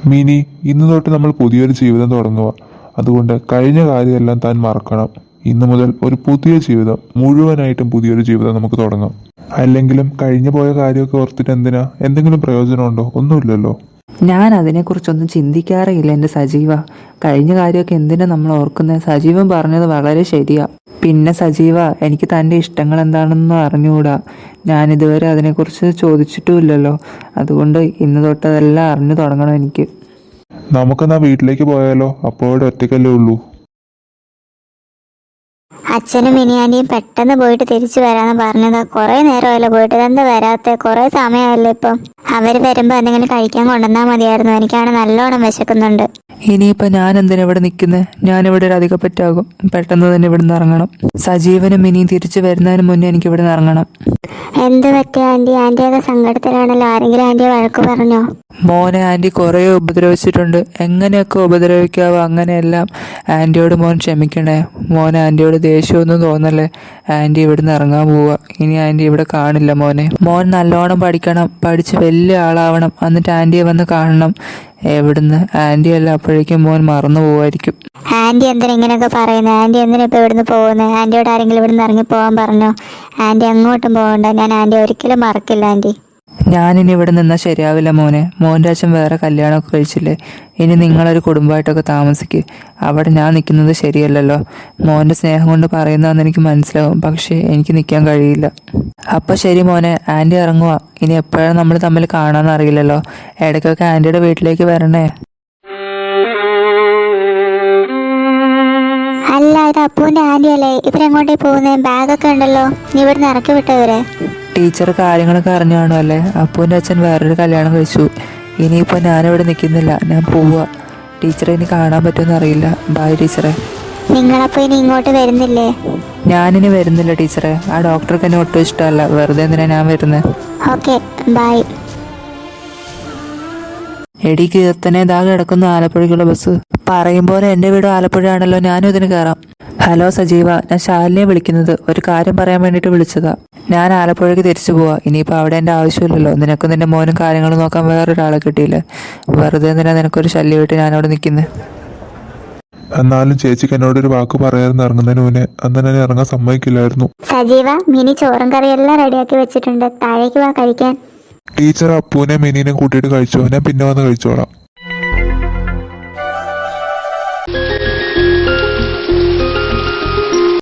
Mini, ഇന്നു തൊട്ട് നമ്മൾ പുതിയൊരു ജീവിതം തുടങ്ങുക. അതുകൊണ്ട് കഴിഞ്ഞ കാര്യമെല്ലാം താൻ മറക്കണം. ഇന്നു മുതൽ ഒരു പുതിയ ജീവിതം, മുഴുവനായിട്ടും പുതിയൊരു ജീവിതം നമുക്ക് തുടങ്ങാം. അല്ലെങ്കിലും കഴിഞ്ഞു പോയ കാര്യമൊക്കെ ഓർത്തിട്ട് എന്തിനാ? എന്തെങ്കിലും പ്രയോജനമുണ്ടോ? ഒന്നുമില്ലല്ലോ. ഞാൻ അതിനെക്കുറിച്ചൊന്നും ചിന്തിക്കാറേയില്ല എൻ്റെ സജീവ. കഴിഞ്ഞ കാര്യമൊക്കെ എന്തിനാ നമ്മൾ ഓർക്കുന്നത്? സജീവൻ പറഞ്ഞത് വളരെ ശരിയാ. പിന്നെ സജീവ, എനിക്ക് തൻ്റെ ഇഷ്ടങ്ങൾ എന്താണെന്ന് അറിഞ്ഞുകൂടാ. ഞാൻ ഇതുവരെ അതിനെക്കുറിച്ച് ചോദിച്ചിട്ടുമില്ലല്ലോ. അതുകൊണ്ട് ഇന്ന് തൊട്ട് അതെല്ലാം അറിഞ്ഞു തുടങ്ങണം എനിക്ക്. നമുക്കെന്നാ വീട്ടിലേക്ക് പോയാലോ? അപ്പോൾ ഇവിടെ ഒറ്റയ്ക്കല്ലേ ഉള്ളൂ. അച്ഛനും മിനിയാൻ്റെയും പെട്ടെന്ന് പോയിട്ട് തിരിച്ചു വരാന്ന് പറഞ്ഞതാ. കുറെ നേരമല്ലോ പോയിട്ട്, ഇതെന്താ വരാത്തെ? കുറെ സമയമല്ലേ ഇപ്പം. അവര് വരുമ്പോ എന്തെങ്കിലും കഴിക്കാൻ കൊണ്ടുവന്നാൽ മതിയായിരുന്നു. എനിക്കാണ് നല്ലോണം വിശക്കുന്നുണ്ട്. ഇനിയിപ്പോൾ ഞാൻ എന്തിനാ ഇവിടെ നിൽക്കുന്നത്? ഞാനിവിടെ ഒരു അധികപ്പറ്റാകും. പെട്ടെന്ന് തന്നെ ഇവിടെ നിന്ന് ഇറങ്ങണം. സജീവനും ഇനിയും തിരിച്ചു വരുന്നതിന് മുന്നേ എനിക്ക് ഇവിടെ നിന്ന് ഇറങ്ങണം. എന്ത് പറ്റിയ ആന്റി? ആന്റിയൊക്കെ സങ്കടത്തിലാണല്ലോ. ആരെങ്കിലും ആന്റിയെ വഴക്ക് പറഞ്ഞോ? മോനെ ആൻറ്റി കുറേ ഉപദ്രവിച്ചിട്ടുണ്ട്. എങ്ങനെയൊക്കെ ഉപദ്രവിക്കാവോ അങ്ങനെയെല്ലാം. ആൻറ്റിയോട് മോൻ ക്ഷമിക്കണേ. മോൻ ആൻറ്റിയോട് ദേഷ്യമൊന്നും തോന്നല്ലേ. ആൻറ്റി ഇവിടുന്ന് ഇറങ്ങാൻ പോവുക. ഇനി ആൻറ്റി ഇവിടെ കാണില്ല മോനെ. മോൻ നല്ലോണം പഠിക്കണം, പഠിച്ച് വലിയ ആളാവണം. എന്നിട്ട് ആൻറ്റിയെ വന്ന് കാണണം. എവിടുന്ന്? ആൻറ്റിയല്ല, അപ്പോഴേക്കും മോൻ മറന്നു പോവായിരിക്കും. ആന്റി എന്തിനാ ഇങ്ങനെയൊക്കെ പറയുന്നത്? ആന്റി എന്തിനാ ഇപ്പൊ ഇവിടുന്ന് പോകുന്നത്? ആന്റിയോട് ആരെങ്കിലും ഇവിടുന്ന് ഇറങ്ങി പോകാൻ പറഞ്ഞോ? ആന്റി എങ്ങോട്ടും പോകണ്ട. ഞാൻ ആന്റി ഒരിക്കലും മറക്കില്ല ആന്റി. ഞാനിനി ഇവിടെ നിന്നാൽ ശരിയാവില്ല മോനെ. മോൻ്റെ അച്ഛൻ വേറെ കല്യാണമൊക്കെ കഴിച്ചില്ലേ. ഇനി നിങ്ങളൊരു കുടുംബമായിട്ടൊക്കെ താമസിക്കുക. അവിടെ ഞാൻ നിൽക്കുന്നത് ശരിയല്ലല്ലോ. മോൻ്റെ സ്നേഹം കൊണ്ട് പറയുന്നതെന്ന് എനിക്ക് മനസ്സിലാവും. പക്ഷേ എനിക്ക് നിൽക്കാൻ കഴിയില്ല. അപ്പം ശരി മോനെ, ആൻറ്റി ഇറങ്ങുക. ഇനി എപ്പോഴാണ് നമ്മൾ തമ്മിൽ കാണാമെന്ന് അറിയില്ലല്ലോ. ഇടയ്ക്കൊക്കെ ആൻറ്റിയുടെ വീട്ടിലേക്ക് വരണേ. അല്ല, ഇത് അപ്പൂന്റെ ആന്റി അല്ലേ? ഇവരെങ്ങോട്ടേ പോകുന്നത്? ബാഗൊക്കെ ഉണ്ടല്ലോ. നീ ഇവിടുന്ന് ഇറക്കി വിട്ടവരെ. ടീച്ചർ കാര്യങ്ങളൊക്കെ അറിഞ്ഞു കാണുമല്ലേ. അപ്പൂൻ്റെ അച്ഛൻ വേറൊരു കല്യാണം കഴിച്ചു. ഇനിയിപ്പോൾ ഞാനിവിടെ നിൽക്കുന്നില്ല, ഞാൻ പോവുക. ടീച്ചറെ ഇനി കാണാൻ പറ്റുമെന്ന് അറിയില്ല. ബായ് ടീച്ചറെ. നിങ്ങളപ്പോ ഇനി ഇങ്ങോട്ട് വരുന്നില്ലേ? ഞാനിനി വരുന്നില്ല ടീച്ചറെ. ആ ഡോക്ടർക്ക് എന്നെ ഒട്ടും ഇഷ്ടമല്ല. വെറുതെ എന്തിനാ ഞാൻ വരുന്നത്? Okay, bye. എടി കീർത്തനെ, ഇതാ കിടക്കുന്നു ആലപ്പുഴയ്ക്കുള്ള ബസ്. പറയുമ്പോൾ എൻ്റെ വീട് ആലപ്പുഴയാണല്ലോ. ഞാനും ഇതിന് കയറാം. ഹലോ സജീവ, ഞാൻ ശാലിനിയെ വിളിക്കുന്നത്. ഒരു കാര്യം പറയാൻ വേണ്ടിയിട്ട് വിളിച്ചതാ. ഞാൻ ആലപ്പുഴയ്ക്ക് തിരിച്ചു പോവാ. ഇനിയിപ്പോൾ അവിടെ എൻ്റെ ആവശ്യമില്ലല്ലോ. നിനക്കും നിൻ്റെ മോനും കാര്യങ്ങൾ നോക്കാൻ വേറൊരാളെ കിട്ടിയില്ലേ. വെറുതെ എന്തിനാ നിനക്കൊരു ശല്യമായിട്ട് ഞാനവിടെ നിൽക്കുന്നത്? എന്നാലും ചേച്ചിക്ക് എന്നോടൊരു വാക്ക് പറയാമെന്ന് ഇറങ്ങുന്നതിന് മുന്നേ അന്ന് ഞാൻ ഇറങ്ങാൻ സമ്മതിക്കില്ലായിരുന്നു. സജീവ, മിനി ചോറും കറിയെല്ലാം റെഡിയാക്കി വെച്ചിട്ടുണ്ട്. താഴേക്ക് വാ കഴിക്കാൻ. ടീച്ചർ അപ്പൂനെ മിനിനെ കൂട്ടിയിട്ട് കഴിച്ചോ? ഞാൻ പിന്നെ വന്ന് കഴിച്ചോളാം.